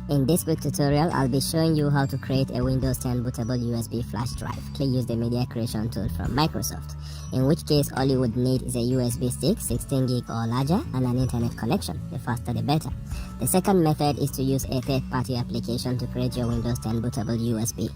In this quick tutorial, I'll be showing you how to create a Windows 10 bootable USB flash drive. Click use the media creation tool from Microsoft, in which case all you would need is a USB stick, 16 gig or larger, and an internet connection. The faster the better. The second method is to use a third-party application to create your Windows 10 bootable USB.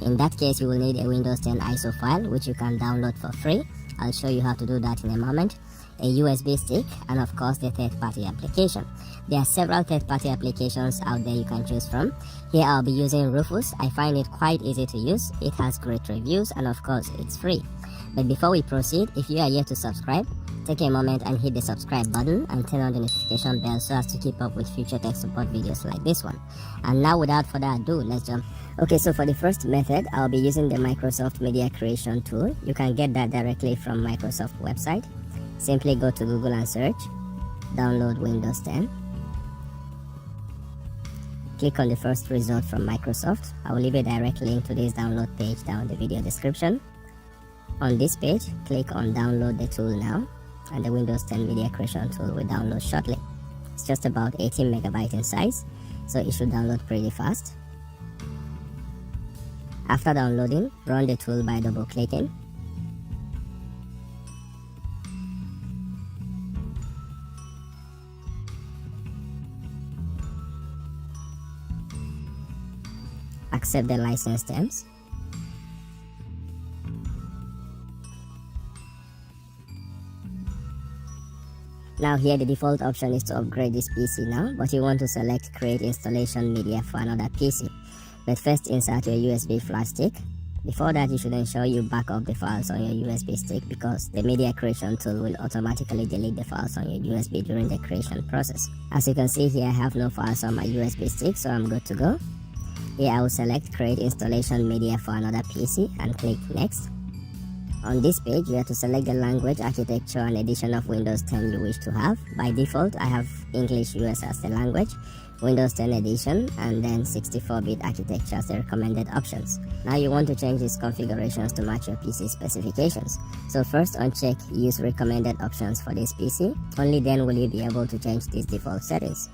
In that case, you will need a Windows 10 ISO file, which you can download for free. I'll show you how to do that in a moment. A USB stick, and of course the third-party application. There are several third-party applications out there you can choose from. Here I'll be using Rufus. I find it quite easy to use. It has great reviews, and of course it's free. But before we proceed, if you are yet to subscribe, take a moment and hit the subscribe button and turn on the notification bell so as to keep up with future tech support videos like this one. And now without further ado, let's jump. Okay, so for the first method, I'll be using the Microsoft Media Creation tool. You can get that directly from Microsoft website. Simply go to Google and search download Windows 10. Click on the first result from Microsoft. I will leave a direct link to this download page down in the video description. On this page, click on download the tool now, and the Windows 10 Media Creation tool will download shortly. It's just about 18 megabytes in size, so it should download pretty fast. After downloading, run the tool by double clicking. Accept the license terms. Now here the default option is to upgrade this PC now, but you want to select create installation media for another PC. But first insert your USB flash stick. Before that, you should ensure you back up the files on your USB stick, because the media creation tool will automatically delete the files on your USB during the creation process. As you can see here, I have no files on my USB stick, so I'm good to go. Here I will select create installation media for another PC and click next. On this page, you have to select the language, architecture, and edition of Windows 10 you wish to have. By default, I have English US as the language, Windows 10 edition, and then 64-bit architecture as the recommended options. Now you want to change these configurations to match your PC specifications. So first uncheck use recommended options for this PC. Only then will you be able to change these default settings.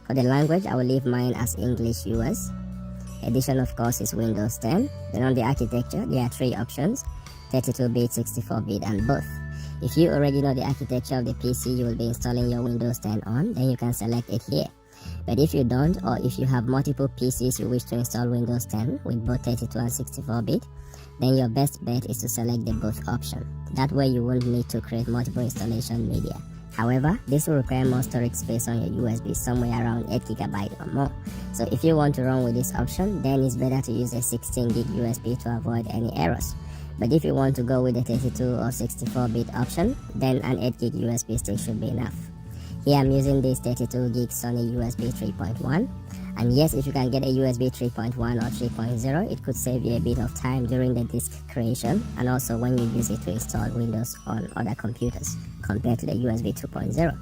For the language, I will leave mine as English US. Edition of course is Windows 10. Then on the architecture, there are three options: 32-bit, 64-bit, and both. If you already know the architecture of the PC you will be installing your Windows 10 on, then you can select it here. But if you don't, or if you have multiple PCs you wish to install Windows 10 with both 32 and 64-bit, then your best bet is to select the both option. That way you won't need to create multiple installation media. However, this will require more storage space on your USB, somewhere around 8 GB or more. So if you want to run with this option, then it's better to use a 16 gig USB to avoid any errors. But if you want to go with the 32 or 64-bit option, then an 8 gig USB stick should be enough. Here I'm using this 32 gig Sony USB 3.1. And yes, if you can get a USB 3.1 or 3.0, it could save you a bit of time during the disk creation, and also when you use it to install Windows on other computers compared to the USB 2.0.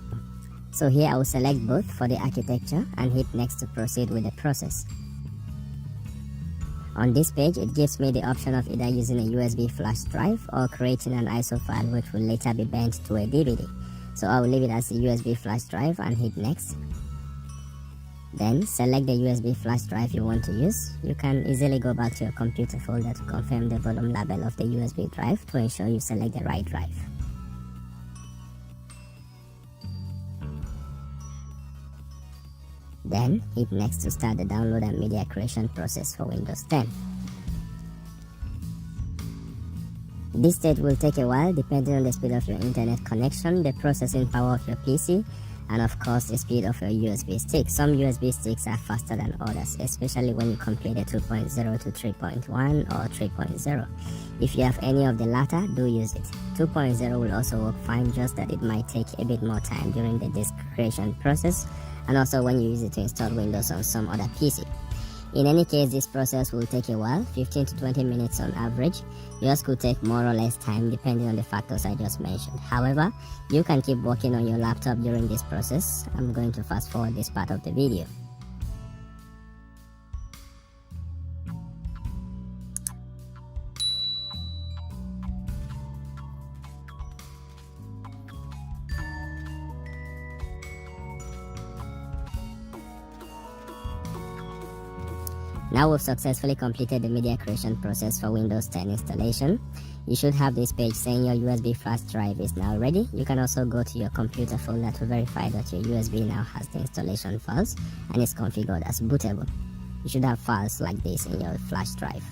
So here I will select both for the architecture and hit next to proceed with the process. On this page, it gives me the option of either using a USB flash drive or creating an ISO file which will later be burnt to a DVD. So I will leave it as a USB flash drive and hit next. Then select the USB flash drive you want to use. You can easily go back to your computer folder to confirm the volume label of the USB drive to ensure you select the right drive. Then hit next to start the download and media creation process for Windows 10. This stage will take a while depending on the speed of your internet connection, the processing power of your PC, and of course the speed of your USB stick. Some USB sticks are faster than others, especially when you compare the 2.0 to 3.1 or 3.0. If you have any of the latter, do use it. 2.0 will also work fine, just that it might take a bit more time during the disk creation process, and also when you use it to install Windows on some other PC. In any case, this process will take a while, 15 to 20 minutes on average. Yours could take more or less time depending on the factors I just mentioned. However, you can keep working on your laptop during this process. I'm going to fast forward this part of the video. Now we've successfully completed the media creation process for Windows 10 installation. You should have this page saying your USB flash drive is now ready. You can also go to your computer folder to verify that your USB now has the installation files and is configured as bootable. You should have files like this in your flash drive.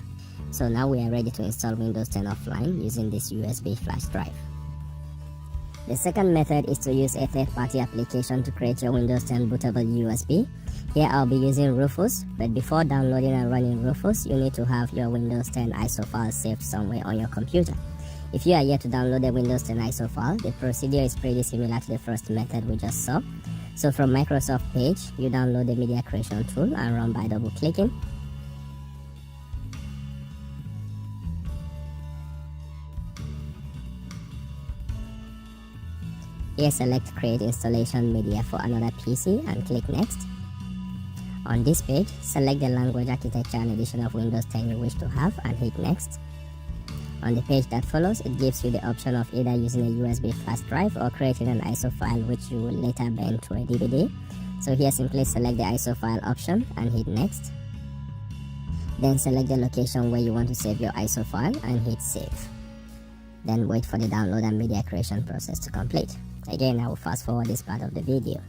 So now we are ready to install Windows 10 offline using this USB flash drive. The second method is to use a third-party application to create your Windows 10 bootable USB. Here I'll be using Rufus, but before downloading and running Rufus, you need to have your Windows 10 ISO file saved somewhere on your computer. If you are yet to download the Windows 10 ISO file, the procedure is pretty similar to the first method we just saw. So from Microsoft page, you download the media creation tool and run by double-clicking. Here select create installation media for another PC and click next. On this page, select the language, architecture and edition of Windows 10 you wish to have and hit next. On the page that follows, it gives you the option of either using a USB flash drive or creating an ISO file which you will later bend to a DVD. So here simply select the ISO file option and hit next. Then select the location where you want to save your ISO file and hit save. Then wait for the download and media creation process to complete. Again, I will fast forward this part of the video.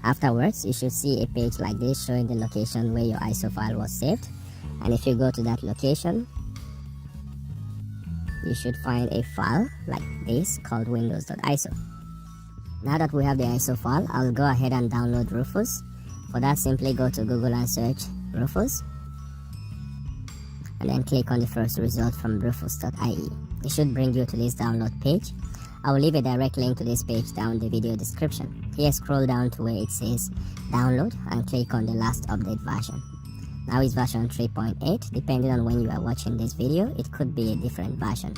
Afterwards, you should see a page like this showing the location where your ISO file was saved. And if you go to that location, you should find a file like this called windows.iso. Now that we have the ISO file, I'll go ahead and download Rufus. For that, simply go to Google and search Rufus. And then click on the first result from rufus.ie. It should bring you to this download page. I will leave a direct link to this page down the video description. Here scroll down to where it says download and click on the last update version. Now it's version 3.8. Depending on when you are watching this video, it could be a different version.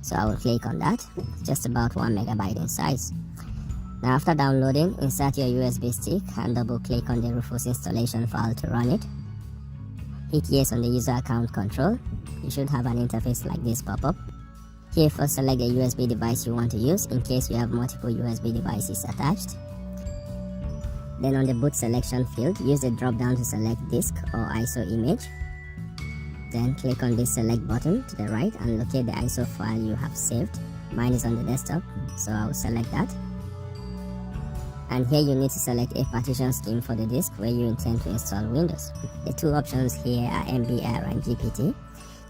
So I will click on that. It's just about 1 megabyte in size. Now after downloading, insert your USB stick and double click on the Rufus installation file to run it. Hit yes on the user account control. You should have an interface like this pop up. Here first select the USB device you want to use in case you have multiple USB devices attached. Then on the boot selection field, use the drop down to select disk or ISO image. Then click on this select button to the right and locate the ISO file you have saved. Mine is on the desktop, so I will select that. And here you need to select a partition scheme for the disk where you intend to install Windows. The two options here are MBR and GPT.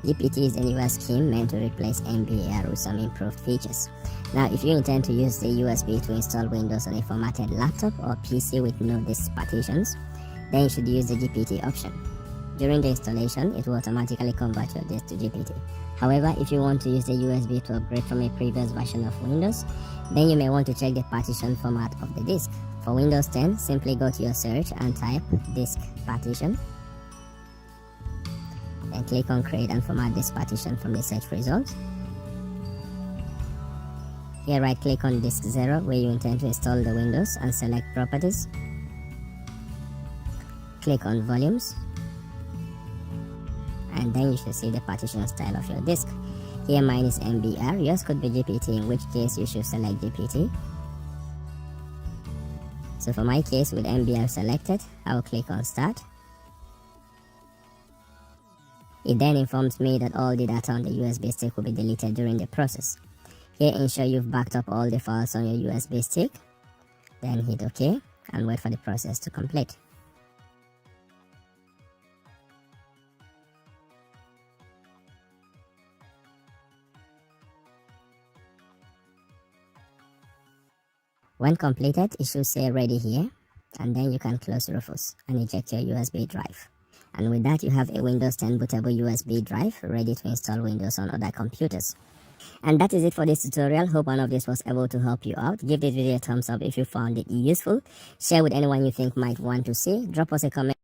GPT is a newer scheme meant to replace MBR with some improved features. Now, if you intend to use the USB to install Windows on a formatted laptop or PC with no disk partitions, then you should use the GPT option. During the installation, it will automatically convert your disk to GPT. However, if you want to use the USB to upgrade from a previous version of Windows, then you may want to check the partition format of the disk. For Windows 10, simply go to your search and type disk partition. Then click on create and format this partition from the search results. Here right click on disk 0 where you intend to install the Windows and select properties. Click on volumes. And then you should see the partition style of your disk. Here mine is MBR, yours could be GPT, in which case you should select GPT. So for my case with MBR selected, I will click on start. It then informs me that all the data on the USB stick will be deleted during the process. Here ensure you've backed up all the files on your USB stick. Then hit OK and wait for the process to complete. When completed, it should say ready here, and then you can close Rufus and eject your USB drive. And with that, you have a Windows 10 bootable USB drive ready to install Windows on other computers. And that is it for this tutorial. Hope one of this was able to help you out. Give this video a thumbs up if you found it useful. Share with anyone you think might want to see. Drop us a comment